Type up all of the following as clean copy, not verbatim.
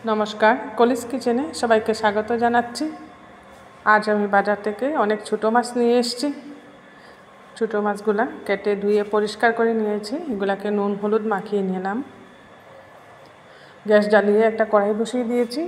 নমস্কার, কলিস কিচেনে সবাইকে স্বাগত জানাচ্ছি। আজ আমি বাজার থেকে অনেক ছোটো মাছ নিয়ে এসেছি। ছোটো মাছগুলা কেটে ধুয়ে পরিষ্কার করে নিয়েছি। এগুলাকে নুন হলুদ মাখিয়ে নিলাম। গ্যাস জ্বালিয়ে একটা কড়াই বসিয়ে দিয়েছি।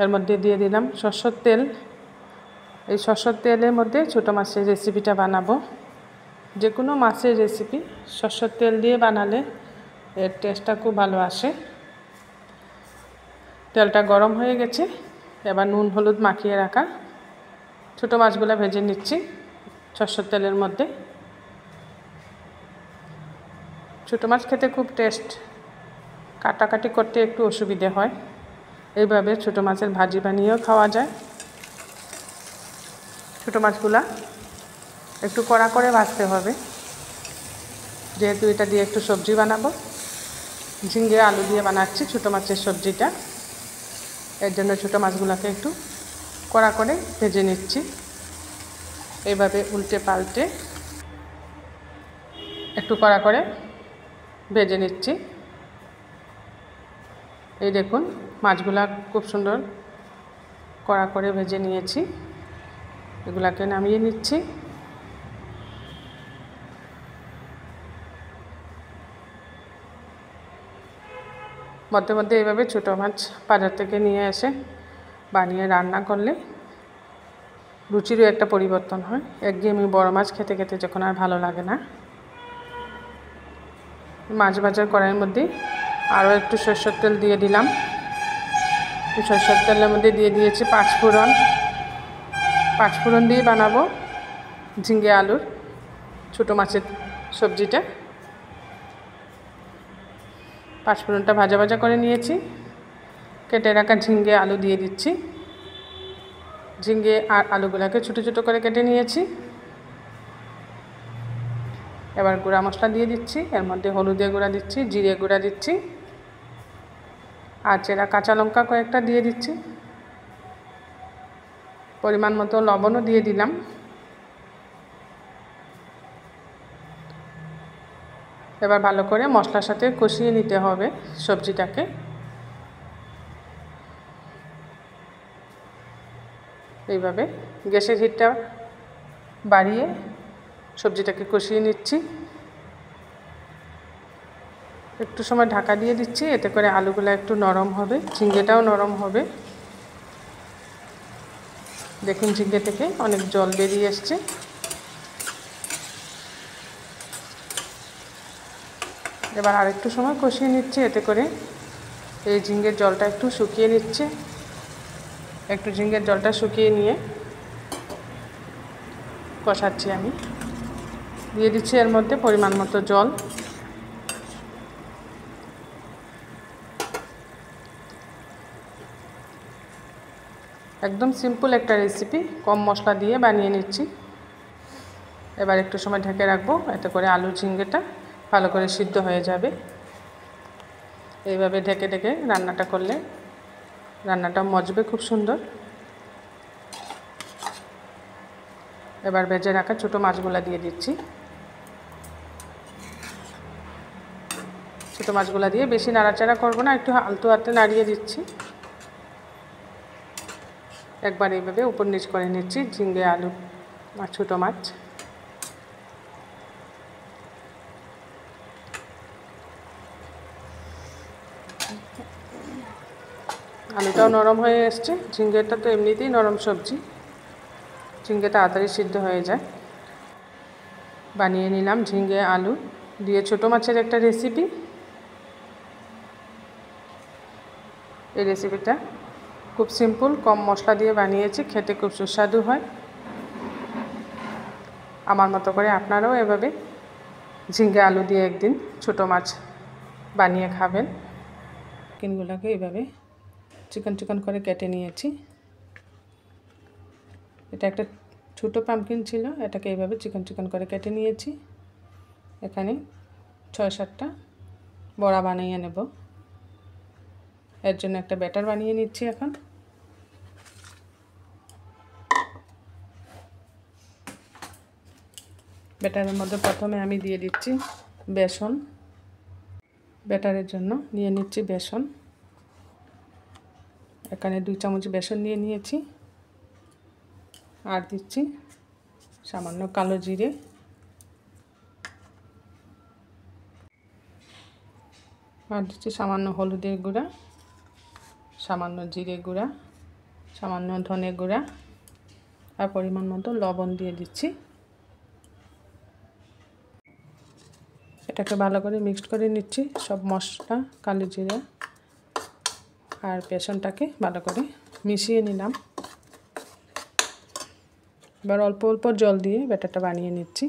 এর মধ্যে দিয়ে দিলাম সরষের তেল। এই সরষের তেলের মধ্যে ছোটো মাছের রেসিপিটা বানাবো। যে কোনো মাছের রেসিপি সরষের তেল দিয়ে বানালে এর টেস্টটা খুব ভালো আসে। তেলটা গরম হয়ে গেছে। এবার নুন হলুদ মাখিয়ে রাখা ছোটো মাছগুলো ভেজে নিচ্ছি সরষের তেলের মধ্যে। ছোটো মাছ খেতে খুব টেস্ট, কাটাকাটি করতে একটু অসুবিধে হয়। এইভাবে ছোটো মাছের ভাজি বানিয়েও খাওয়া যায়। ছোটো মাছগুলা একটু কড়া করে ভাজতে হবে, যেহেতু এটা দিয়ে একটু সবজি বানাবো। ঝিঙে আলু দিয়ে বানাচ্ছি ছোটো মাছের সবজিটা। এর জন্য ছোটো মাছগুলোকে একটু কড়া করে ভেজে নিচ্ছি। এইভাবে উল্টে পাল্টে একটু কড়া করে ভেজে নিচ্ছি। এই দেখুন, মাছগুলা খুব সুন্দর কড়া করে ভেজে নিয়েছি। এগুলাকে নামিয়ে নিচ্ছি। মধ্যে মধ্যে এইভাবে ছোটো মাছ বাজার থেকে নিয়ে এসে বানিয়ে রান্না করলে রুচিরও একটা পরিবর্তন হয়। একঘেয়েমি বড় মাছ খেতে খেতে যখন আর ভালো লাগে না। মাছ ভাজার কড়াইয়ের মধ্যে আরও একটু সরষের তেল দিয়ে দিলাম। সরষের তেলের মধ্যে দিয়ে দিয়েছি পাঁচফোড়ন দিয়ে বানাবো ঝিঙে আলুর ছোটো মাছের সবজিটা। পাঁচফোড়নটা ভাজা ভাজা করে নিয়েছি। কেটে রাখা ঝিঙে আলু দিয়ে দিচ্ছি। ঝিঙে আর আলুগুলোকে ছোটো ছোটো করে কেটে নিয়েছি। এবার গুঁড়া মশলা দিয়ে দিচ্ছি। এর মধ্যে হলুদের গুঁড়া দিচ্ছি, জিরে গুঁড়া দিচ্ছি, আর চেরা কাঁচা লঙ্কা কয়েকটা দিয়ে দিচ্ছি। পরিমাণ মতো লবণও দিয়ে দিলাম। এবার ভালো করে মশলার সাথে কষিয়ে নিতে হবে সবজিটাকে। এইভাবে গ্যাসের হিটটা বাড়িয়ে সবজিটাকে কষিয়ে নিচ্ছি। একটু সময় ঢাকা দিয়ে দিচ্ছি, এতে করে আলুগুলো একটু নরম হবে, ঝিঙেটাও নরম হবে। দেখুন, ঝিঙে থেকে অনেক জল বেরিয়ে এসছে। এবার আরেকটু সময় কষিয়ে নিচ্ছি, এতে করে এই ঝিঙের জলটা একটু শুকিয়ে নিচ্ছে। একটু ঝিঙের জলটা শুকিয়ে নিয়ে কষাচ্ছি আমি। দিয়ে দিচ্ছি এর মধ্যে পরিমাণ মতো জল। একদম সিম্পল একটা রেসিপি, কম মশলা দিয়ে বানিয়ে নিচ্ছি। এবার একটু সময় ঢেকে রাখবো, এতে করে আলু ঝিঙেটা ভালো করে সিদ্ধ হয়ে যাবে। এইভাবে ঢেকে ঢেকে রান্নাটা করলে রান্নাটা মজবে খুব সুন্দর। এবার ভেজে রাখা ছোটো মাছগুলো দিয়ে দিচ্ছি। ছোটো মাছগুলো দিয়ে বেশি নাড়াচাড়া করবো না, একটু আলতো হাতে নাড়িয়ে দিচ্ছি। একবার এইভাবে উপর নিচ করে নিচ্ছি ঝিঙে আলু আর ছোটো মাছ। আলুটাও নরম হয়ে এসছে। ঝিঙেটা তো এমনিতেই নরম সবজি, ঝিঙে তাড়াতাড়ি সিদ্ধ হয়ে যায়। বানিয়ে নিলাম ঝিঙে আলু দিয়ে ছোটো মাছের একটা রেসিপি। এই রেসিপিটা খুব সিম্পল, কম মশলা দিয়ে বানিয়েছি, খেতে খুব সুস্বাদু হয়। আমার মতো করে আপনারাও এভাবে ঝিঙে আলু দিয়ে একদিন ছোটো মাছ বানিয়ে খাবেন। চিকেনগুলোকে এইভাবে চিকন চিকন করে কেটে নিয়েছি। এটা একটা ছোটো পাম্পকিন ছিল, এটাকে এইভাবে চিকন চিকন করে কেটে নিয়েছি। এখানে 6-7টা বড়া বানিয়ে নেব। এর জন্য একটা ব্যাটার বানিয়ে নিচ্ছি। এখন ব্যাটারের মধ্যে প্রথমে আমি দিয়ে দিচ্ছি বেসন। ব্যাটারের জন্য নিয়ে নিচ্ছি বেসন। এখানে 2 চামচ বেসন নিয়ে নিয়েছি, আর দিচ্ছি সামান্য কালো জিরে, আর দিচ্ছি সামান্য হলুদের গুঁড়া, সামান্য জিরে গুঁড়া, সামান্য ধনে গুঁড়া, আর পরিমাণ মতো লবণ দিয়ে দিচ্ছি। এটাকে ভালো করে মিক্সড করে নিচ্ছি, সব মশলা, কালো জিরা আর বেসনটাকে ভালো করে মিশিয়ে নিলাম। এবার অল্প অল্প জল দিয়ে ব্যাটারটা বানিয়ে নিচ্ছি।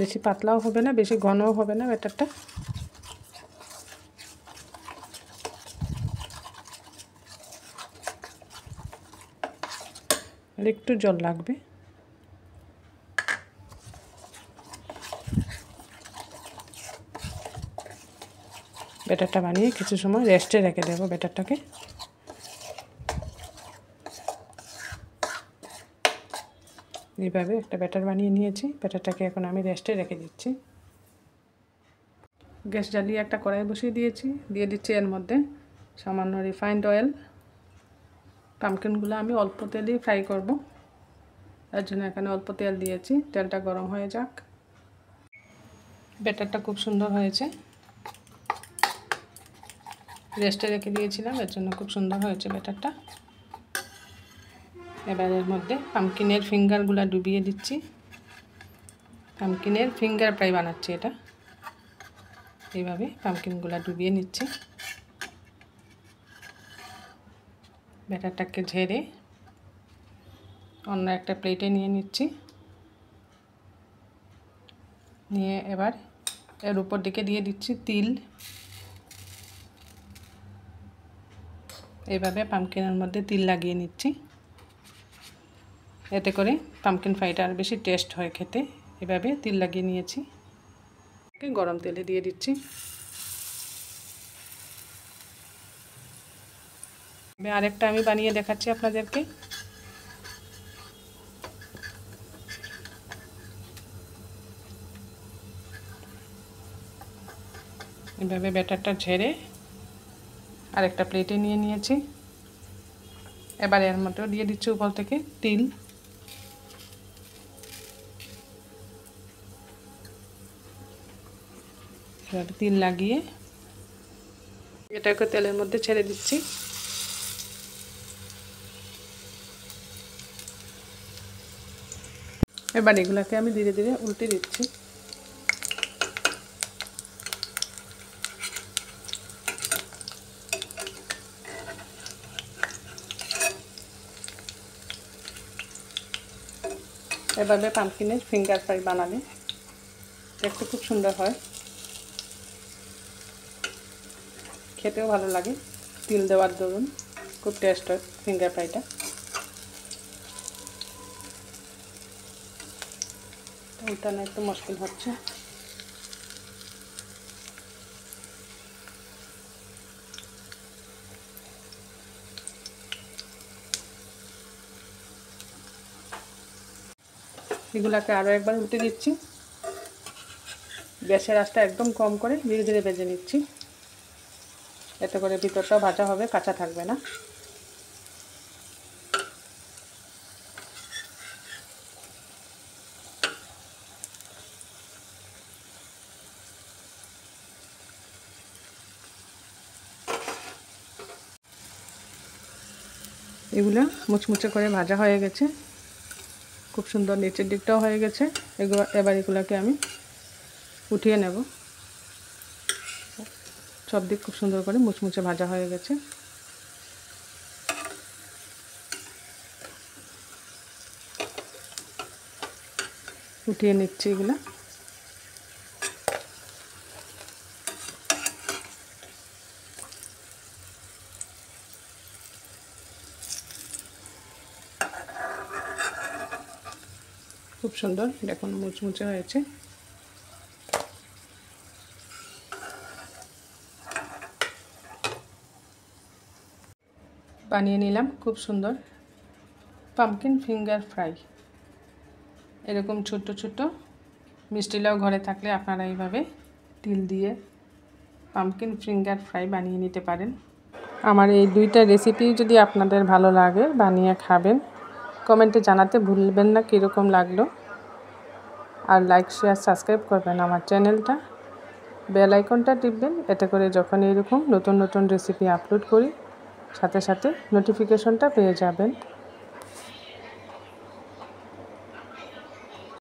বেশি পাতলাও হবে না, বেশি ঘনও হবে না ব্যাটারটা। আর একটু জল লাগবে। ব্যাটারটা বানিয়ে কিছু সময় রেস্টে রেখে দেবো ব্যাটারটাকে। এইভাবে একটা ব্যাটার বানিয়ে নিয়েছি, ব্যাটারটাকে এখন আমি রেস্টে রেখে দিচ্ছি। গ্যাস জ্বালিয়ে একটা কড়াই বসিয়ে দিয়েছি, দিয়ে দিচ্ছি এর মধ্যে সামান্য রিফাইন্ড অয়েল। পামকিনগুলো আমি অল্প তেলেই ফ্রাই করব, তার জন্য এখানে অল্প তেল দিয়েছি। তেলটা গরম হয়ে যাক। ব্যাটারটা খুব সুন্দর হয়েছে, রেস্টে রেখে দিয়েছিলাম, এর জন্য খুব সুন্দর হয়েছে ব্যাটারটা। এবার এর মধ্যে পামকিনের ফিঙ্গারগুলো ডুবিয়ে দিচ্ছি। পামকিনের ফিঙ্গার ফ্রাই বানাচ্ছি এটা। এইভাবে পামকিনগুলো ডুবিয়ে নিচ্ছি। ব্যাটারটাকে ঝেড়ে অন্য একটা প্লেটে নিয়ে নিচ্ছি। নিয়ে এবার এর উপর দিকে দিয়ে দিচ্ছি তিল। এইভাবে পামকিনের মধ্যে তিল লাগিয়ে নিচ্ছি, এতে করে পামকিন ফ্রাইটা আর বেশি টেস্ট হয় খেতে। এভাবে তিল লাগিয়ে নিয়েছি, গরম তেলে দিয়ে দিচ্ছি। আরেকটা আমি বানিয়ে দেখাচ্ছি আপনাদেরকে। এভাবে ব্যাটারটা ঝেড়ে আরেকটা প্লেটে নিয়ে নিয়েছি। এবার এর মধ্যে দিয়ে দিচ্ছি উপর থেকে তিল। এভাবে তিল লাগিয়ে এটাকে তেলের মধ্যে ছেড়ে দিচ্ছি। এবার এগুলাকে আমি ধীরে ধীরে উল্টে দিচ্ছি। এভাবে পামকিনের ফিঙ্গার ফ্রাই বানালে দেখতে খুব সুন্দর হয়, খেতেও ভালো লাগে। তিল দেওয়ার দরুন খুব টেস্ট হয় ফিঙ্গার ফ্রাইটা। উল্টানো একটু মুশকিল হচ্ছে। এগুলাকে আরও একবার উল্টে দিচ্ছি। গ্যাসের আঁচটা একদম কম করে ধীরে ধীরে ভেজে নিচ্ছি, এতে করে ভিতরটাও ভাজা হবে, কাঁচা থাকবে না। এগুলো মুচমুচে করে ভাজা হয়ে গেছে, খুব সুন্দর নিচের দিকটাও হয়ে গেছে। এবার এগুলোকে আমি উঠিয়ে নেব। সব দিক খুব সুন্দর করে মুচমুচে ভাজা হয়ে গেছে। উঠিয়ে নিচ্ছি এগুলো। খুব সুন্দর দেখুন মুচমুচে হয়েছে। বানিয়ে নিলাম খুব সুন্দর পামকিন ফিঙ্গার ফ্রাই। এরকম ছোট্ট ছোট্ট মিষ্টি লাউ ঘরে থাকলে আপনারা এইভাবে তিল দিয়ে পাম্পকিন ফিঙ্গার ফ্রাই বানিয়ে নিতে পারেন। আমার এই দুইটা রেসিপি যদি আপনাদের ভালো লাগে বানিয়ে খাবেন, কমেন্টে জানাতে ভুলবেন না কীরকম লাগলো। আর লাইক শেয়ার সাবস্ক্রাইব করবেন আমার চ্যানেলটা, বেল আইকনটা টিপবেন, এতে করে যখন এরকম নতুন নতুন রেসিপি আপলোড করি সাথে সাথে নোটিফিকেশনটা পেয়ে যাবেন।